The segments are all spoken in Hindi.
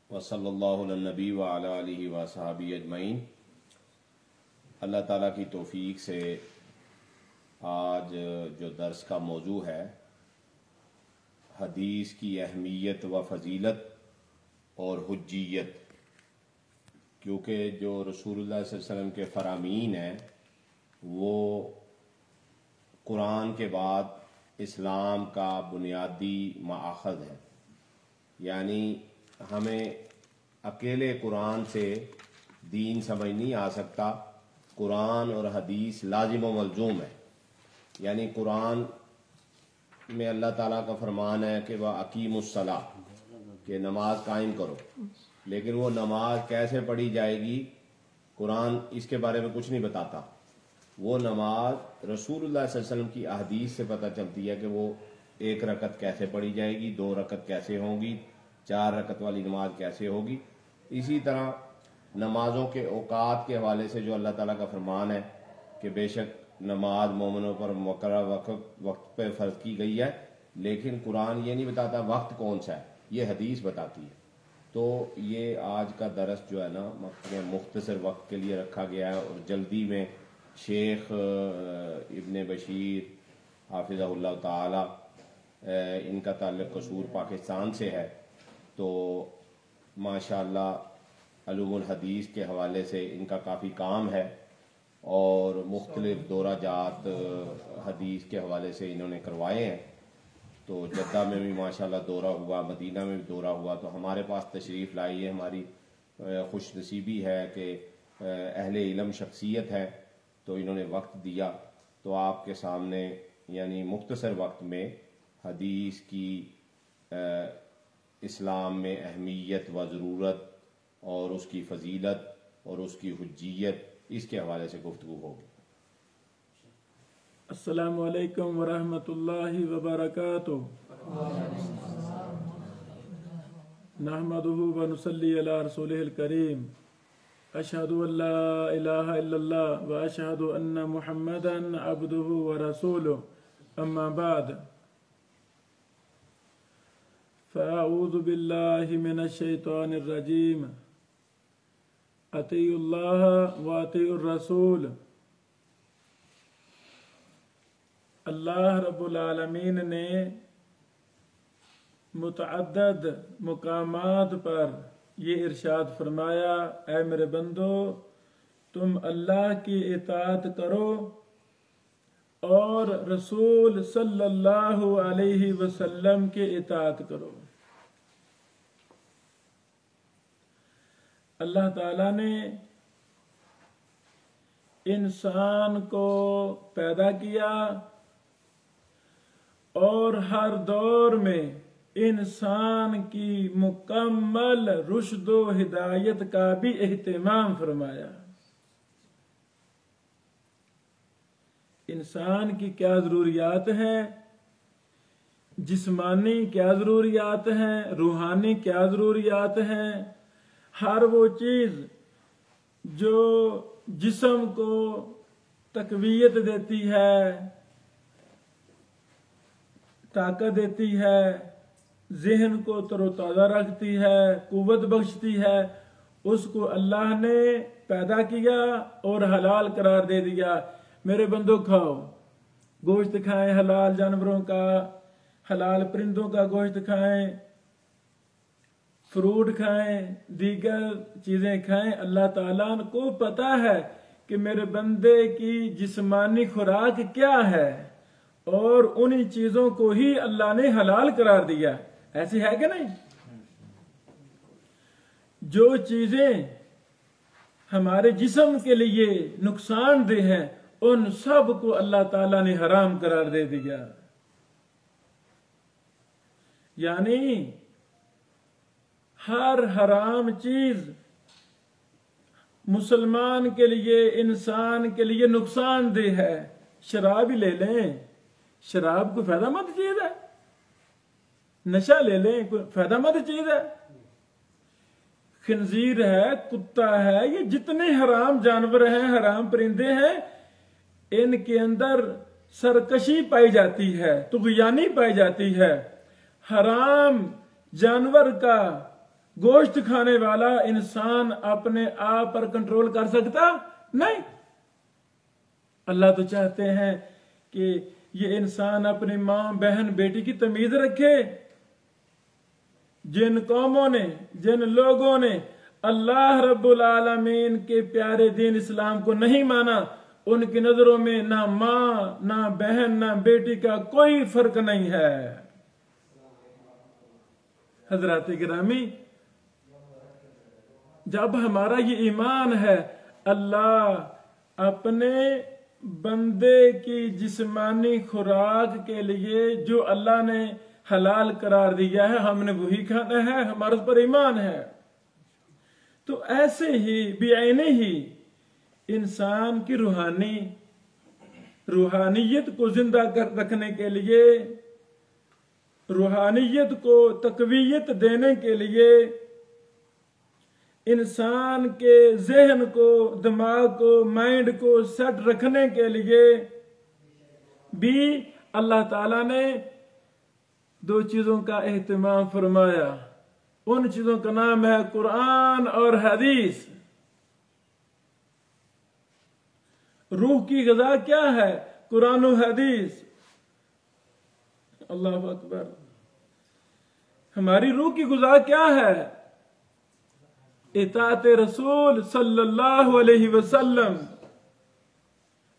वसल्लल्लाहु अला नबी व अला आलिहि व सहाबी अजमईन। अल्लाह ताला की तौफीक से आज जो दर्स का मौजू है हदीस की अहमियत व फजीलत और हुज्जियत, क्योंकि जो रसूलुल्लाह सल्लल्लाहु अलैहि वसल्लम के फरामीन हैं वो कुरान के बाद इस्लाम का बुनियादी माखज़ है। यानी हमें अकेले कुरान से दीन समझ नहीं आ सकता। कुरान और हदीस लाजिम व मलजूम है। यानी कुरान में अल्लाह ताला का फरमान है कि वह अकीमुस्सलाह, कि नमाज कायम करो, लेकिन वो नमाज कैसे पढ़ी जाएगी कुरान इसके बारे में कुछ नहीं बताता। वो नमाज रसूलुल्लाह सल्लल्लाहु अलैहि वसल्लम की अहदीस से पता चलती है कि वो एक रकत कैसे पढ़ी जाएगी, दो रकत कैसे होगी, चार रकत वाली नमाज कैसे होगी। इसी तरह नमाजों के औकात के हवाले से जो अल्लाह ताला का फरमान है कि बेशक नमाज मोमिनों पर मुकर्रर वक्त पे फ़र्ज की गई है, लेकिन कुरान ये नहीं बताता वक्त कौन सा है, ये हदीस बताती है। तो ये आज का दरस जो है ना मुख्तसर वक्त के लिए रखा गया है और जल्दी में शेख इब्ने बशीर हाफिज़हुल्लाह ताला इनका ताल्लुक़ कसूर पाकिस्तान से है। तो माशाअल्लाह अलूमुल हदीस के हवाले से इनका काफ़ी काम है और मुख्तलिफ दौरा जात हदीस के हवाले से इन्होंने करवाए हैं। तो जद्दा में भी माशाअल्लाह दौरा हुआ, मदीना में भी दौरा हुआ। तो हमारे पास तशरीफ़ लाई है, हमारी खुश नसीबी है कि अहले इल्म शख्सियत है, तो इन्होंने वक्त दिया। तो आपके सामने यानी मुख्तसर वक्त में हदीस की इस्लाम में अहमियत व ज़रूरत और उसकी फजीलत और उसकी हुज्जियत इसके हवाले से गुफ्तगू होगी। अस्सलामु अलैकुम वरहमतुल्लाहि वबरकातुहू। नहमदुहु व नुसल्ली अला रसूलिहिल करीम। अशहदु अल्ला इलाहा इल्लल्लाह व अशहदु अन्ना मुहम्मदन अब्दुहु व रसूलुहु। अम्मा बाद, फ़अऊज़ु बिल्लाहि मिनश शैतानिर रजीम। अतीउल्लाह व अतीउर रसूल। अल्लाह रब्बुल आलमीन ने मुतअद्दिद मुकामात पर ये इरशाद फरमाया, ऐ मेरे बंदो, तुम अल्लाह की इताअत करो और रसूल सल्लल्लाहु अलैहि वसल्लम की इताअत करो। अल्लाह ताला ने इंसान को पैदा किया और हर दौर में इंसान की मुकम्मल रुश्द व हिदायत का भी एहतिमाम फरमाया। इंसान की क्या ज़रूरियात हैं, जिस्मानी क्या ज़रूरियात हैं, रूहानी क्या ज़रूरियात हैं, हर वो चीज़ जो जिस्म को तकवीयत देती है, ताकत देती है, ज़हन को तरोताज़ा रखती है, कुव्वत बख्शती है, उसको अल्लाह ने पैदा किया और हलाल करार दे दिया। मेरे बंदो खाओ, गोश्त खाएं, हलाल जानवरों का, हलाल परिंदों का गोश्त खाएं, फ्रूट खाएं, दीगर चीज़ें खाएं। अल्लाह ताला को पता है कि मेरे बंदे की जिस्मानी खुराक क्या है और उन्हीं चीज़ों को ही अल्लाह ने हलाल करार दिया। ऐसी है कि नहीं? जो चीज़ें हमारे जिस्म के लिए नुकसानदेह हैं उन सब को अल्लाह ताला ने हराम करार दे दिया। यानी हर हराम चीज मुसलमान के लिए, इंसान के लिए नुकसानदेह है। शराब ही ले लें, शराब कोई फायदामंद चीज है। नशा ले लें, कोई फायदामंद चीज है। खिंजीर है, कुत्ता है, ये जितने हराम जानवर हैं, हराम परिंदे हैं, इनके अंदर सरकशी पाई जाती है, तुग़यानी पाई जाती है। हराम जानवर का गोश्त खाने वाला इंसान अपने आप पर कंट्रोल कर सकता नहीं। अल्लाह तो चाहते हैं कि ये इंसान अपनी मां बहन बेटी की तमीज रखे। जिन कौमों ने, जिन लोगों ने अल्लाह रब्बुल आलमीन के प्यारे दीन इस्लाम को नहीं माना, उनकी नजरों में ना मां, ना बहन, ना बेटी का कोई फर्क नहीं है। हजरात गिरामी, जब हमारा ये ईमान है, अल्लाह अपने बंदे की जिस्मानी खुराक के लिए जो अल्लाह ने हलाल करार दिया है, हमने वही खाना है, हमारे उस पर ईमान है। तो ऐसे ही बेआईने ही इंसान की रूहानियत को जिंदा कर रखने के लिए, रूहानियत को तकवीयत देने के लिए, इंसान के जहन को, दिमाग को, माइंड को सेट रखने के लिए भी अल्लाह ताला ने दो चीजों का एहतमाम फरमाया। उन चीजों का नाम है कुरान और हदीस। रूह की ग़िज़ा क्या है? कुरान और हदीस। अल्लाह अकबर। हमारी रूह की ग़िज़ा क्या है? इताअत रसूल सल्लल्लाहु अलैहि वसल्लम।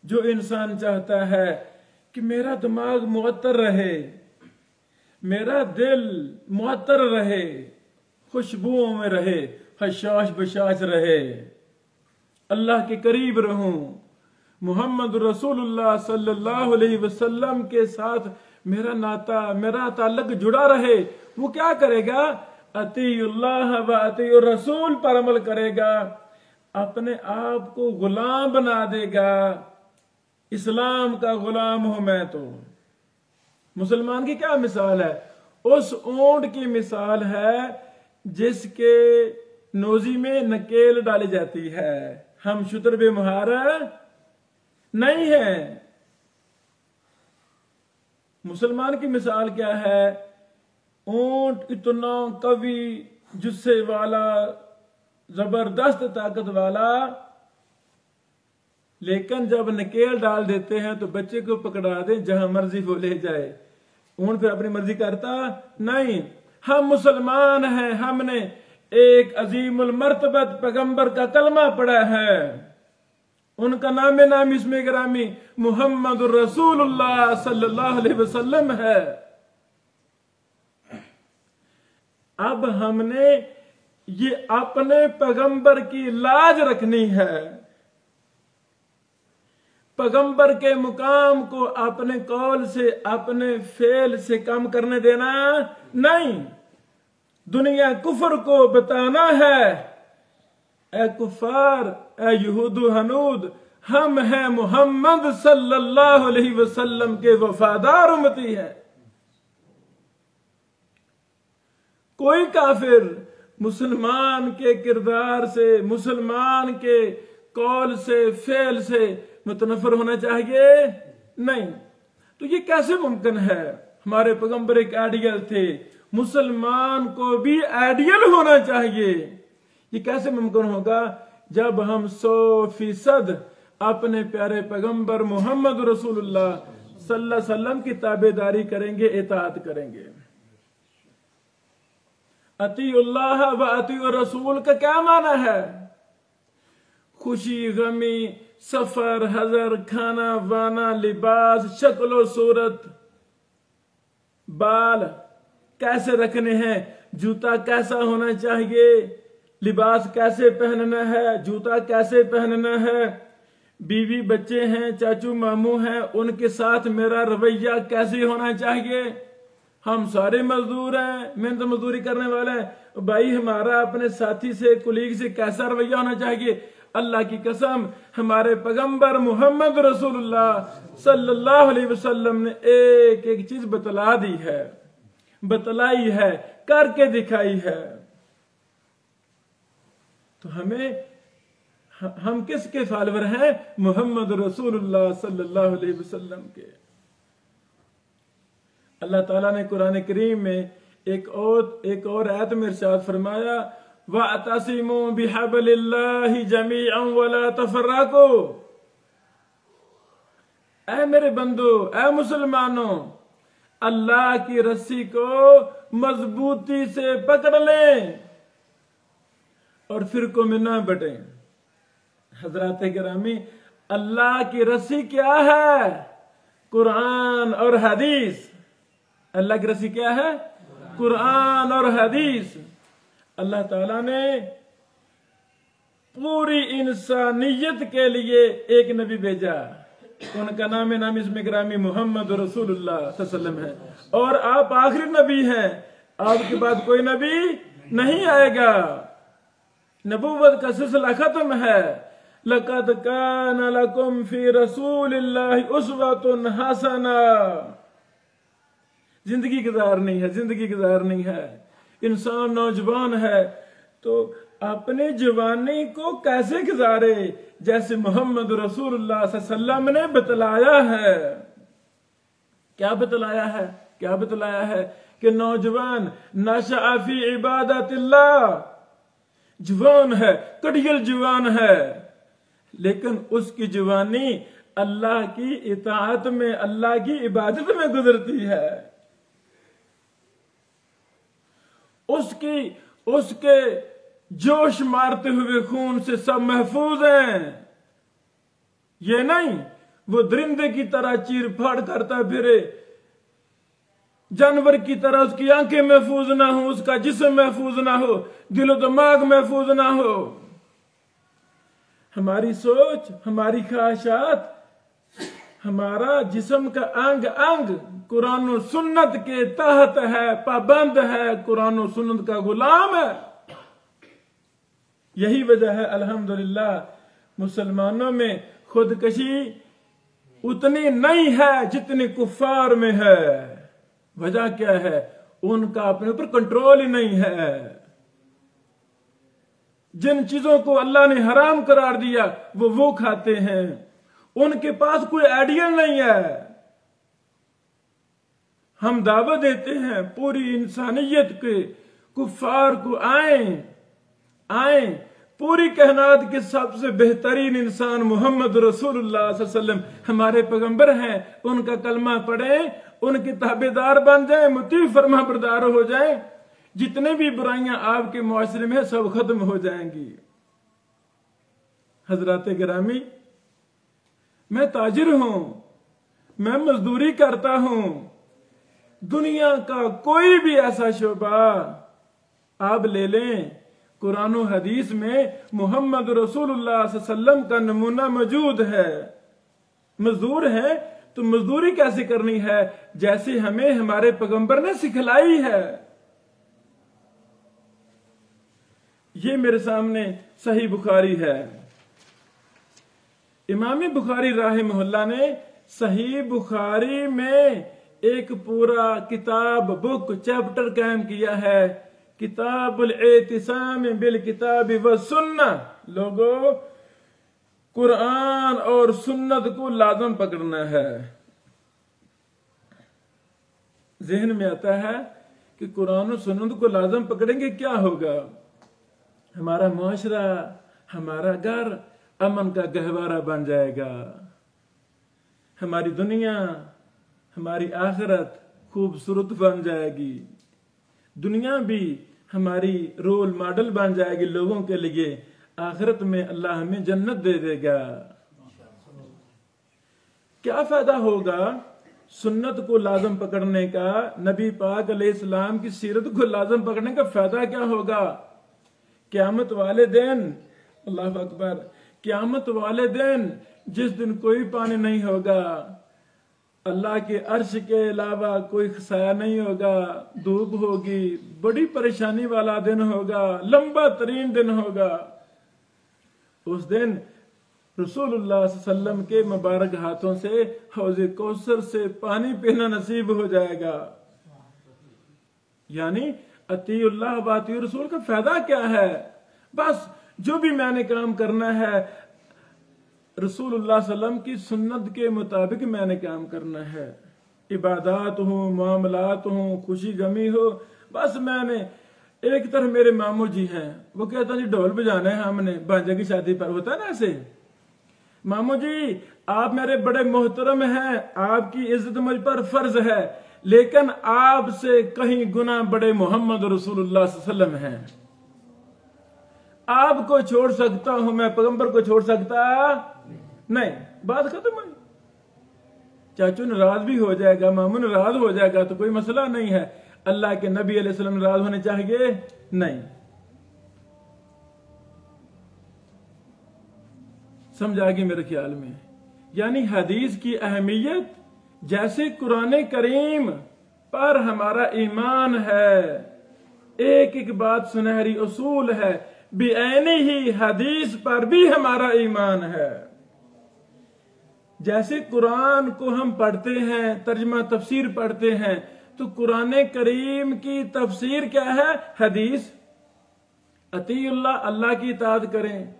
जो इंसान चाहता है कि मेरा दिमाग मुअत्तर रहे, मेरा दिल मुअत्तर रहे, खुशबुओं में रहे, हशाश बशाश रहे, अल्लाह के करीब रहूं, मोहम्मद रसूलुल्लाह सल्लल्लाहु अलैहि वसल्लम के साथ मेरा नाता, मेरा ताल्लुक जुड़ा रहे, वो क्या करेगा? अतीउल्लाह व अतीउर रसूल पर अमल करेगा, अपने आप को गुलाम बना देगा। इस्लाम का गुलाम हूं मैं। तो मुसलमान की क्या मिसाल है? उस ऊंट की मिसाल है जिसके नोजी में नकेल डाली जाती है। हम शुतर बेमुहार नहीं है। मुसलमान की मिसाल क्या है? ऊंट इतना कवि, जुस्से वाला, जबरदस्त ताकत वाला, लेकिन जब नकेल डाल देते हैं तो बच्चे को पकड़ा दे, जहां मर्जी वो ले जाए। ऊंट फिर अपनी मर्जी करता नहीं। हम मुसलमान हैं, हमने एक अजीमुल मर्तबत पैगंबर का कलमा पढ़ा है। उनका नाम इसमें गिरामी मुहम्मद रसूलुल्लाह सल्लल्लाहु अलैहि वसल्लम है। अब हमने ये अपने पैगंबर की लाज रखनी है। पैगंबर के मुकाम को अपने कौल से, अपने फेल से कम करने देना नहीं। दुनिया कुफर को बताना है, ए कुफार, ए यहूदु हनूद, हम हैं मोहम्मद सल्लल्लाहु अलैहि वसल्लम के वफादार उम्मती हैं। कोई काफिर मुसलमान के किरदार से, मुसलमान के कौल से, फेल से मुतनफर होना चाहिए नहीं। तो ये कैसे मुमकिन है? हमारे पैगंबर एक आइडियल थे, मुसलमान को भी आइडियल होना चाहिए। ये कैसे मुमकिन होगा? जब हम 100% अपने प्यारे पैगंबर मोहम्मद रसूलुल्लाह सल्लल्लाहु अलैहि वसल्लम की ताबेदारी करेंगे, इताअत करेंगे। अतीउल्लाह व अतीउर रसूल का क्या माना है? खुशी, गमी, सफर, हजर, खाना वाना, लिबास, शक्ल सूरत, बाल कैसे रखने हैं, जूता कैसा होना चाहिए, लिबास कैसे पहनना है, जूता कैसे पहनना है, बीवी बच्चे हैं, चाचू मामू हैं, उनके साथ मेरा रवैया कैसे होना चाहिए। हम सारे मजदूर हैं, मेहनत मजदूरी करने वाले हैं, भाई हमारा अपने साथी से, कुलीग से कैसा रवैया होना चाहिए। अल्लाह की कसम, हमारे पैगंबर मोहम्मद रसूलुल्लाह सल्लल्लाहु अलैहि वसल्लम ने एक एक चीज बतला दी है, बतलाई है, करके दिखाई है। तो हम किसके फॉलोवर हैं? मोहम्मद रसूलुल्लाह सल्लल्लाहु अलैहि वसल्लम के। अल्लाह ताला ने कुरान करीम में एक और आयत में इरशाद फरमाया, वअतसिमू बिहब्लिल्लाहि जमीअन वला तफर्रकू। ऐ मेरे बंदो, ऐ मुसलमानों, अल्लाह की रस्सी को मजबूती से पकड़ लें और फिरकों में ना बटे। हजरात गिरामी, अल्लाह की रस्सी क्या है? कुरान और हदीस। अल्लाह की रस्सी क्या है? कुरान और हदीस। अल्लाह ताला ने पूरी इंसानियत के लिए एक नबी भेजा, उनका नाम इसमें गिरामी मोहम्मद रसूलुल्लाह सल्लल्लाहु अलैहि वसल्लम है, और आप आखिरी नबी हैं। आपके बाद कोई नबी नहीं आएगा, नबूवत का सिलसिला खत्म है। लक़द कान लकुम फी रसूलिल्लाहि उस्वतुन हसना। जिंदगी गुजारनी है, जिंदगी गुजारनी है। इंसान नौजवान है तो अपनी जवानी को कैसे गुजारे, जैसे मोहम्मद रसूलुल्लाह सल्लल्लाहु अलैहि वसल्लम ने बतलाया है। क्या बतलाया है? क्या बतलाया है कि नौजवान नशअ फी इबादतिल्लाह, जवान है, कड़ियल जवान है, लेकिन उसकी जवानी अल्लाह की इताअत में, अल्लाह की इबादत में गुजरती है। उसके जोश मारते हुए खून से सब महफूज हैं। ये नहीं वो दरिंदे की तरह चीर फाड़ करता फिरे, जानवर की तरह उसकी आंखें महफूज ना हो, उसका जिस्म महफूज ना हो, दिलो दिमाग महफूज ना हो। हमारी सोच, हमारी ख्वाहिशात, हमारा जिस्म का अंग अंग कुरान और सुन्नत के तहत है, पाबंद है, कुरान और सुन्नत का गुलाम है। यही वजह है अल्हम्दुलिल्लाह मुसलमानों में खुदकशी उतनी नहीं है जितनी कुफार में है। वजह क्या है? उनका अपने ऊपर कंट्रोल ही नहीं है। जिन चीजों को अल्लाह ने हराम करार दिया वो खाते हैं। उनके पास कोई आइडियल नहीं है। हम दावत देते हैं पूरी इंसानियत के कुफार को आए पूरी कायनात के सबसे बेहतरीन इंसान मोहम्मद रसूलुल्लाह सल्लल्लाहु अलैहि वसल्लम हमारे पैगंबर हैं। उनका कलमा पढ़ें, उनके ताबेदार बन जाएं, मुतीह फरमा बरदार हो जाएं। जितने भी बुराइयां आपके मुआशरे में है सब खत्म हो जाएंगी। हजरात गिरामी, मैं ताजिर हूं, मैं मजदूरी करता हूं। दुनिया का कोई भी ऐसा शोबा आप ले लें, कुरान और हदीस में मोहम्मद रसूलुल्लाह सल्लल्लाहु अलैहि वसल्लम का नमूना मौजूद है। मजदूर है तो मजदूरी कैसे करनी है, जैसे हमें हमारे पैगंबर ने सिखलाई है। ये मेरे सामने सही बुखारी है। इमाम बुखारी राहिमहुल्लाह ने सही बुखारी में एक पूरा किताब, बुक, चैप्टर कायम किया है, किताबुल एतिसाम बिल किताब व सुन्नह। लोगों, कुरान और सुन्नत को लाजम पकड़ना है। जहन में आता है कि कुरान और सुन्नत को लाजम पकड़ेंगे क्या होगा? हमारा मुआशरा, हमारा घर अमन का गहवारा बन जाएगा। हमारी दुनिया, हमारी आखिरत खूबसूरत बन जाएगी। दुनिया भी हमारी रोल मॉडल बन जाएगी लोगों के लिए। आखिरत में अल्लाह हमें जन्नत दे देगा। क्या फायदा होगा सुन्नत को लाजम पकड़ने का? नबी पाक अलैहिस्सलाम की सीरत को लाजम पकड़ने का फायदा क्या होगा? क़यामत वाले दिन, अल्लाह अकबर, क़यामत वाले दिन जिस दिन कोई पानी नहीं होगा, अल्लाह के अर्श के अलावा कोई साया नहीं होगा, धूप होगी, बड़ी परेशानी वाला दिन होगा, लंबा तरीन दिन होगा। उस दिन रसूलुल्लाह सल्लल्लाहु अलैहि वसल्लम के मुबारक हाथों से हौज़े कौसर से पानी पीना नसीब हो जाएगा। यानी अतीउल्लाह व अतीउर रसूल का फायदा क्या है? बस जो भी मैंने काम करना है रसूलुल्लाह सल्लल्लाहु अलैहि वसल्लम की सुन्नत के मुताबिक मैंने काम करना है। इबादत हो, मामलात हो, खुशी गमी हो, बस मैंने एक तरफ मेरे मामू जी हैं, वो कहता जी ढोल बजाना है हमने, भांजे की शादी पर होता है ना ऐसे। मामू जी आप मेरे बड़े मोहतरम हैं, आपकी इज्जत मुझ पर फर्ज है, लेकिन आपसे कहीं गुना बड़े मोहम्मद रसूलुल्लाह सल्लल्लाहु अलैहि वसल्लम हैं। आपको छोड़ सकता हूं मैं, पैगंबर को छोड़ सकता नहीं। बात खत्म हुई। चाचू नाराज भी हो जाएगा, मामू नाराज हो जाएगा तो कोई मसला नहीं है, अल्लाह के नबी अलैहि सल्लम नाराज होने चाहिए नहीं। समझ आ गई मेरे ख्याल में। यानी हदीस की अहमियत जैसे कुरान करीम पर हमारा ईमान है, एक एक बात सुनहरी उसूल है, बेऐनी ही हदीस पर भी हमारा ईमान है। जैसे कुरान को हम पढ़ते हैं, तर्जमा तफसीर पढ़ते हैं, तो कुरान करीम की तफसीर क्या है? हदीस। अतीउल्लाह, अल्लाह की इताअत करें,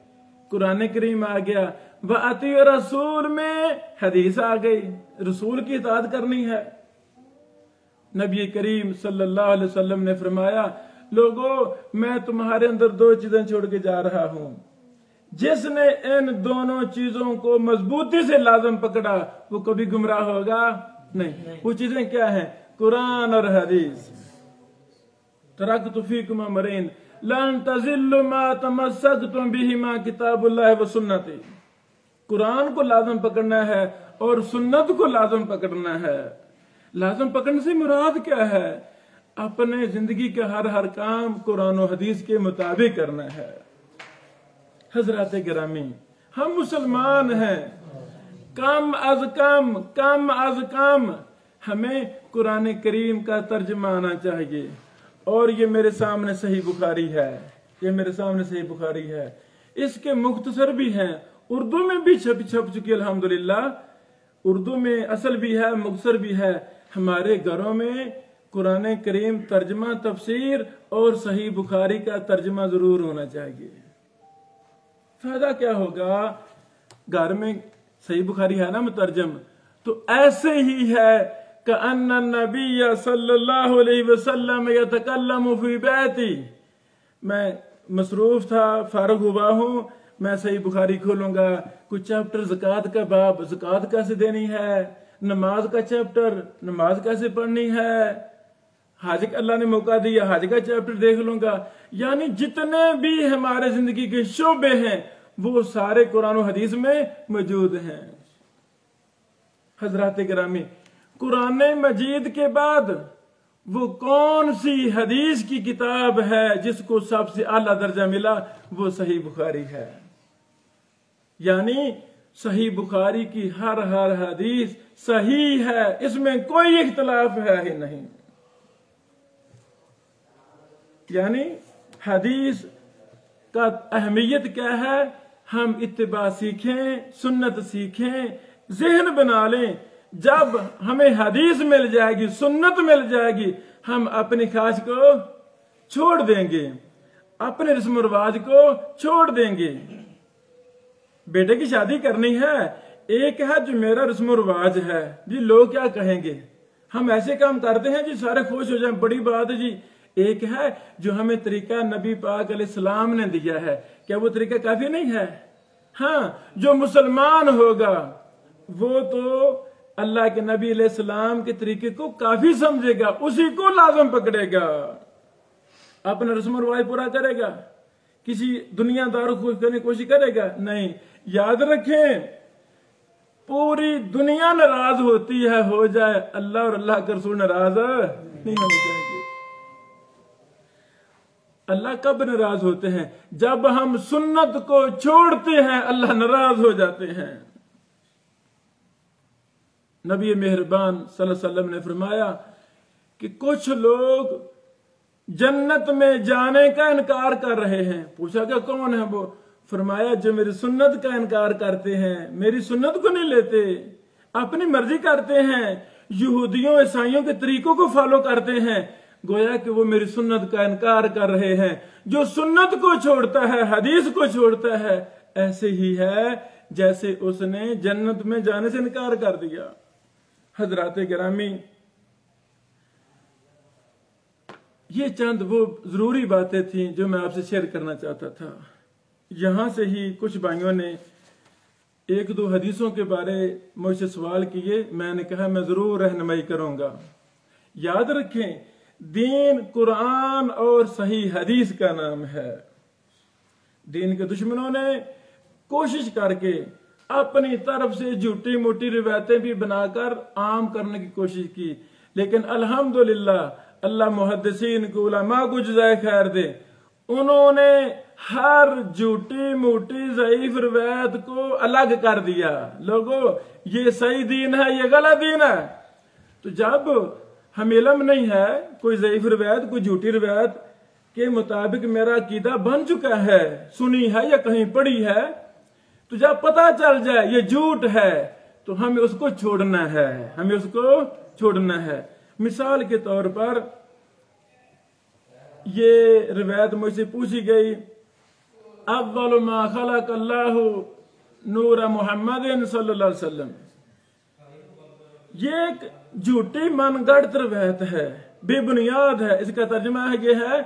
कुरान करीम आ गया। व अती रसूल में हदीस आ गई, रसूल की इताअत करनी है। नबी करीम सल्लल्लाहु अलैहि वसल्लम ने फरमाया, लोगों मैं तुम्हारे अंदर दो चीजें छोड़ के जा रहा हूं, जिसने इन दोनों चीजों को मजबूती से लाजम पकड़ा वो कभी गुमराह होगा नहीं। वो चीजें क्या हैं? कुरान और हदीस। तरक्तु फीकुम अमरैन लन तज़िल्लु मा तमस्सकतुम बिहिमा किताबुल्लाह व सुन्नती। कुरान को लाजम पकड़ना है और सुन्नत को लाजम पकड़ना है। लाजम पकड़ने से मुराद क्या है? अपने जिंदगी का हर हर काम कुरान और हदीस के मुताबिक करना है। हजरत गिरामी, हम मुसलमान हैं, कम अज कम हमें कुरान करीम का तर्जुमा आना चाहिए। और ये मेरे सामने सही बुखारी है, ये मेरे सामने सही बुखारी है। इसके मुख्तसर भी हैं, उर्दू में भी छप चुकी अल्हम्दुलिल्लाह। उर्दू में असल भी है, मुख्तसर भी है। हमारे घरों में कुरान करीम तर्जमा तफसीर और सही बुखारी का तर्जमा जरूर होना चाहिए। फायदा क्या होगा? घर में सही बुखारी है ना मुतरजम, तो ऐसे ही है कि अन्ना नबी सल्लल्लाहु अलैहि वसल्लम यतकल्लमु फी बैती। मैं मसरूफ था, फारुग हुआ हूं, मैं सही बुखारी खोलूंगा, कुछ चैप्टर ज़कात का बाब, ज़कात कैसे देनी है, नमाज का चैप्टर, नमाज कैसे पढ़नी है, हज अल्लाह ने मौका दिया, हज का चैप्टर देख लूंगा। यानी जितने भी हमारे जिंदगी के शोबे हैं वो सारे कुरान और हदीस में मौजूद हैं। हजरात गिरामी, कुरान मजीद के बाद वो कौन सी हदीस की किताब है जिसको सबसे आला दर्जा मिला? वो सही बुखारी है। यानी सही बुखारी की हर हर हदीस सही है, इसमें कोई इख्तलाफ है ही नहीं। यानी हदीस का अहमियत क्या है? हम इत्तिबा सीखें, सुन्नत सीखें, ज़हन बना लें। जब हमें हदीस मिल जाएगी, सुन्नत मिल जाएगी, हम अपनी ख्वाहिश को छोड़ देंगे, अपने रस्म रिवाज को छोड़ देंगे। बेटे की शादी करनी है, एक है जो मेरा रस्म रिवाज है जी, लोग क्या कहेंगे, हम ऐसे काम करते हैं जी सारे खुश हो जाएं, बड़ी बात है जी। एक है जो हमें तरीका नबी पाक अलैहिस्सलाम ने दिया है, क्या वो तरीका काफी नहीं है? हाँ, जो मुसलमान होगा वो तो अल्लाह के नबी अलैहिस्सलाम के तरीके को काफी समझेगा, उसी को लाजम पकड़ेगा, अपना रस्म रिवाज पूरा करेगा, किसी दुनियादार को खुश करने की कोशिश करेगा नहीं। याद रखें, पूरी दुनिया नाराज होती है, हो जाए, अल्लाह और अल्लाह के रसूल नाराज नहीं होने चाहिए। अल्लाह कब नाराज होते हैं? जब हम सुन्नत को छोड़ते हैं, अल्लाह नाराज हो जाते हैं। नबी मेहरबान सल्लल्लाहु अलैहि वसल्लम ने फरमाया कि कुछ लोग जन्नत में जाने का इनकार कर रहे हैं। पूछा क्या कौन है वो? फरमाया जो मेरी सुन्नत का इनकार करते हैं, मेरी सुन्नत को नहीं लेते, अपनी मर्जी करते हैं, यहूदियों ईसाइयों के तरीकों को फॉलो करते हैं, गोया कि वो मेरी सुन्नत का इनकार कर रहे हैं। जो सुन्नत को छोड़ता है, हदीस को छोड़ता है, ऐसे ही है जैसे उसने जन्नत में जाने से इनकार कर दिया। हजरात गिरामी, ये चंद वो जरूरी बातें थी जो मैं आपसे शेयर करना चाहता था। यहां से ही कुछ भाइयों ने एक दो हदीसों के बारे मुझसे सवाल किए, मैंने कहा मैं जरूर रहनुमाई करूंगा। याद रखें, दीन कुरान और सही हदीस का नाम है। दीन के दुश्मनों ने कोशिश करके अपनी तरफ से झूठी मोटी रिवायतें भी बनाकर आम करने की कोशिश की, लेकिन अल्हम्दुलिल्लाह अल्लाह मुहद्दिसीन को, उलमा को जज़ाए खैर दे, उन्होंने हर झूठी मोटी ज़ईफ रिवायत को अलग कर दिया। लोगों, ये सही दीन है, ये गलत दीन है। तो जब हमें इल्म नहीं है कोई ज़ईफ रिवायत, कोई झूठी रिवायत के मुताबिक मेरा अकीदा बन चुका है, सुनी है या कहीं पढ़ी है, तो जब पता चल जाए ये झूठ है तो हमें उसको छोड़ना है, हमें उसको छोड़ना है। मिसाल के तौर पर ये रिवायत मुझसे पूछी गई, अव्वल मा खलक अल्लाहु नूर मुहम्मदिन सल्लल्लाहु अलैहि वसल्लम। ये एक झूठी मनगढ़ंत रिवायत है, बेबुनियाद है। इसका तर्जुमा ये है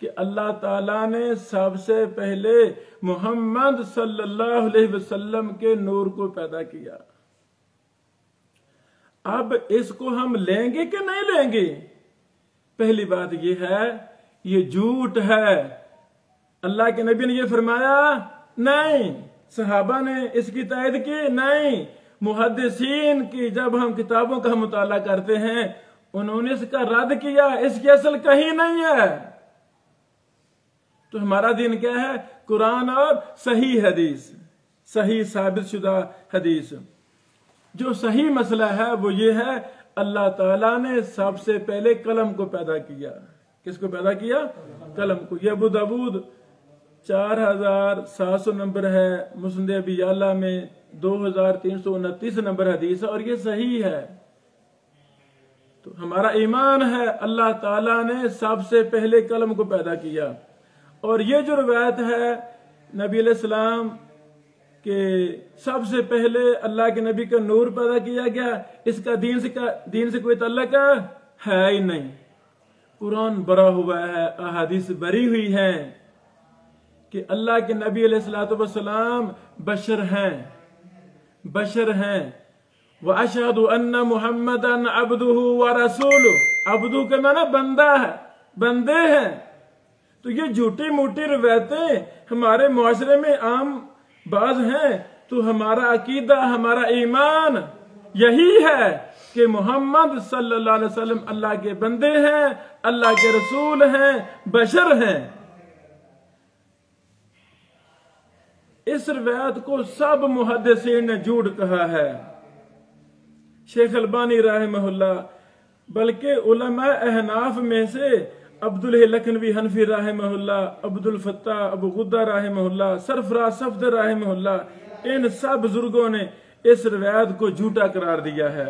कि अल्लाह ताला ने सबसे पहले मोहम्मद सल्लल्लाहु अलैहि वसल्लम के नूर को पैदा किया। अब इसको हम लेंगे कि नहीं लेंगे? पहली बात यह है, ये झूठ है। अल्लाह के नबी ने यह फरमाया नहीं, सहाबा ने इसकी तायद की नहीं, मुहद्दिसीन की जब हम किताबों का मुताला करते हैं उन्होंने इसका रद्द किया, इसकी असल कहीं नहीं है। तो हमारा दीन क्या है? कुरान और सही हदीस, सही साबित शुदा हदीस। जो सही मसला है वो ये है, अल्लाह ताला ने सबसे पहले कलम को पैदा किया। किसको पैदा किया? कलम को। ये अबू दाऊद 4700 नंबर है, मुस्नद अबी याला में 2329 नंबर हदीस है और ये सही है। तो हमारा ईमान है अल्लाह ताला ने सबसे पहले कलम को पैदा किया। और ये जो रिवायत है नबी अलैहिस्सलाम के सबसे पहले अल्लाह के नबी का नूर पैदा किया गया, इसका दीन से कोई तल्लक है ही नहीं। कुरान बरा हुआ है, अहादीस बरी हुई है कि अल्लाह के नबी अलैहिस्सलाम बशर हैं। व अशहदु अन्ना मुहम्मदन अब्दुहु व रसूलुहु। अब्दु के माना बंदा है, बंदे हैं। तो ये झूठी मूठी रिवायतें हमारे मुआशरे में आम बाज हैं। तो हमारा अकीदा, हमारा ईमान यही है कि मोहम्मद सल्लल्लाहु अलैहि वसल्लम अल्लाह के बंदे हैं, अल्लाह के रसूल हैं, बशर हैं। इस रिवायत को सब मुहद्दिसीन ने झूठ कहा है। शेख अलबानी रहमहुल्लाह, बल्कि उलमा अहनाफ में से अब्दुल लखनवी हनफी रहमहुल्लाह, अब्दुल फत्ताह अबू गुद्दा रहमहुल्लाह, सरफराज सफदर रहमहुल्लाह, इन सब बुजुर्गों ने इस रिवायत को झूठा करार दिया है।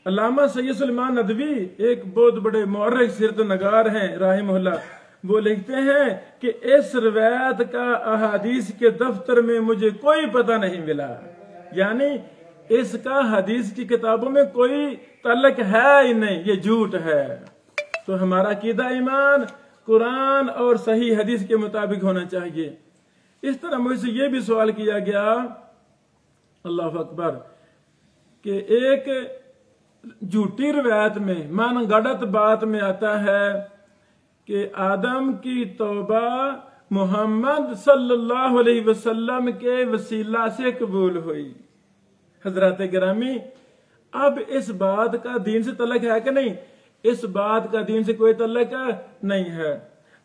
अल्लामा सैयद सुलेमान नदवी एक बहुत बड़े मुअर्रिख सीरत नगार हैं रहमहुल्लाह, वो लिखते हैं कि इस रिवायत का अहादीस के दफ्तर में मुझे कोई पता नहीं मिला, यानी इसका हदीस की किताबों में कोई तल्लक है ही नहीं, ये झूठ है। तो हमारा अकीदा ईमान कुरान और सही हदीस के मुताबिक होना चाहिए। इस तरह मुझसे ये भी सवाल किया गया, अल्लाह अकबर, कि एक झूठी रिवायत में मनगढ़ंत बात में आता है कि आदम की तौबा मोहम्मद सल्लल्लाहु अलैहि वसल्लम के वसीला से कबूल हुई। हजरत गिरामी, अब इस बात का दीन से तल्लक है कि नहीं? इस बात का दीन से कोई तल्लक नहीं है।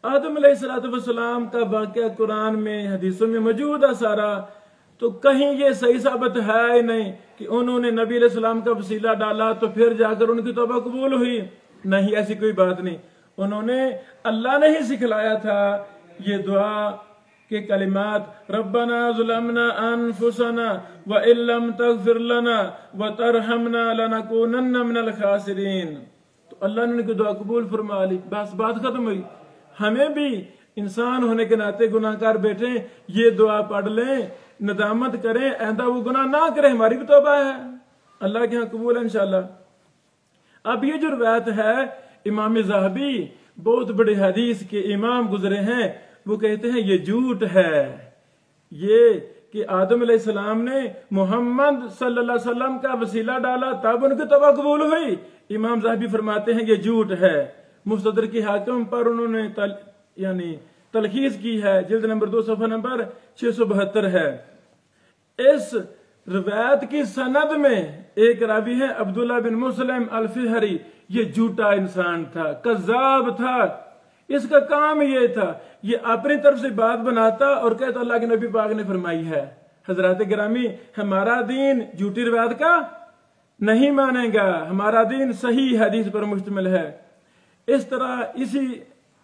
आदम अलैहिस्सलाम का वाक़या कुरान में हदीसों में मौजूद है सारा, तो कहीं ये सही साबित है ही नहीं कि उन्होंने नबी अलैहिस्सलाम का वसीला डाला तो फिर जाकर उनकी तौबा कबूल हुई। नहीं, ऐसी कोई बात नहीं। उन्होंने, अल्लाह ने ही सिखलाया था ये दुआ के कलिमात, रब्बना ज़ुलमना अनफुसना व इल्लम तग़फिर लना व तरहमना लनकूनन्ना मिनल खासिरीन। तो अल्लाह ने उनकी दुआ कबूल फरमा ली, बस बात खत्म हुई। हमें भी इंसान होने के नाते गुनाहगार बैठे ये दुआ पढ़ लें, नदामत करें, आइंदा वो गुनाह ना करें, हमारी भी तौबा है, अल्लाह के यहाँ कबूल है इंशाल्लाह। अब ये जो रिवायत है, इमाम ज़हाबी बहुत बड़े हदीस के इमाम गुजरे हैं, वो कहते हैं ये झूठ है, ये कि आदम अलैहिस्सलाम ने मोहम्मद सल्लल्लाहु अलैहि वसल्लम का वसीला डाला तब उनकी तौबा कबूल हुई। इमाम ज़हाबी फरमाते हैं ये झूठ है। मुस्तदरक की हाकिम पर उन्होंने यानी तलखीस की है, जिल्द नंबर 2 सफ़ा नंबर 672 है। इस रिवायत की सनद में एक रावी है अब्दुल्ला बिन मुस्लिम अल-फिहरी, ये झूठा इंसान था, कज़्ज़ाब था। इसका काम ये था, ये अपनी तरफ से बात बनाता और कहता अल्लाह के नबी पाक ने फरमाई है। हजरात गिरामी, हमारा दीन झूठी रिवायत का नहीं मानेगा, हमारा दीन सही हदीस पर मुश्तमिल है। इस तरह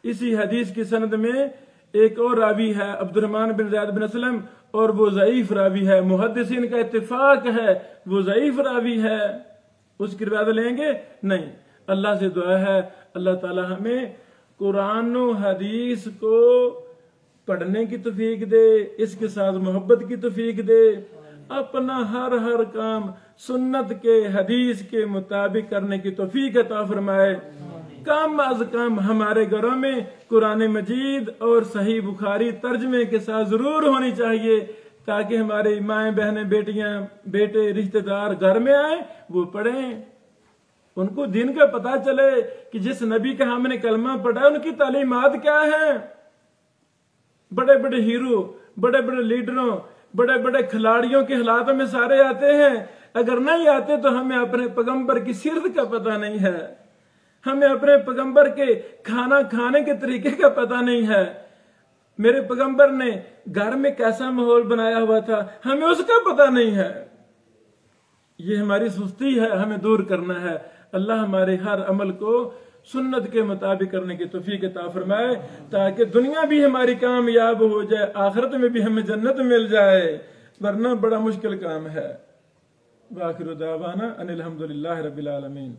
इसी हदीस की सनद में एक और रावी है अब्दुर्रहमान बिन ज़ैद बिन असलम, और वो ज़ईफ रावी है, मुहद्दिसीन का इत्तिफाक है वो ज़ईफ रावी है। उसकी रिवायत लेंगे नहीं। अल्लाह से दुआ है अल्लाह ताला हमें कुरान और हदीस को पढ़ने की तौफीक दे, इसके साथ मोहब्बत की तौफीक दे, अपना हर काम सुन्नत के हदीस के मुताबिक करने की तौफीक अता फरमाए। कम अज कम हमारे घरों में कुरान मजीद और सही बुखारी तर्जमे के साथ जरूर होनी चाहिए, ताकि हमारे माएं बहनें बेटियां बेटे रिश्तेदार घर में आए, वो पढ़ें, उनको दिन का पता चले कि जिस नबी का हमने कलमा पढ़ा उनकी तालीमात क्या है। बड़े बड़े हीरो, बड़े बड़े लीडरों, बड़े बड़े खिलाड़ियों के हालात में सारे आते हैं, अगर नहीं आते तो हमें अपने पैगंबर की सीरत का पता नहीं है, हमें अपने पैगंबर के खाना खाने के तरीके का पता नहीं है, मेरे पैगंबर ने घर में कैसा माहौल बनाया हुआ था हमें उसका पता नहीं है। ये हमारी सुस्ती है, हमें दूर करना है। अल्लाह हमारे हर अमल को सुन्नत के मुताबिक करने की तौफीक अता फरमाए, ताकि दुनिया भी हमारी कामयाब हो जाए, आखिरत में भी हमें जन्नत मिल जाए, वरना बड़ा मुश्किल काम है। वाखिर दावाना अनिल हम्दुलिल्लाहि रब्बिल आलमीन।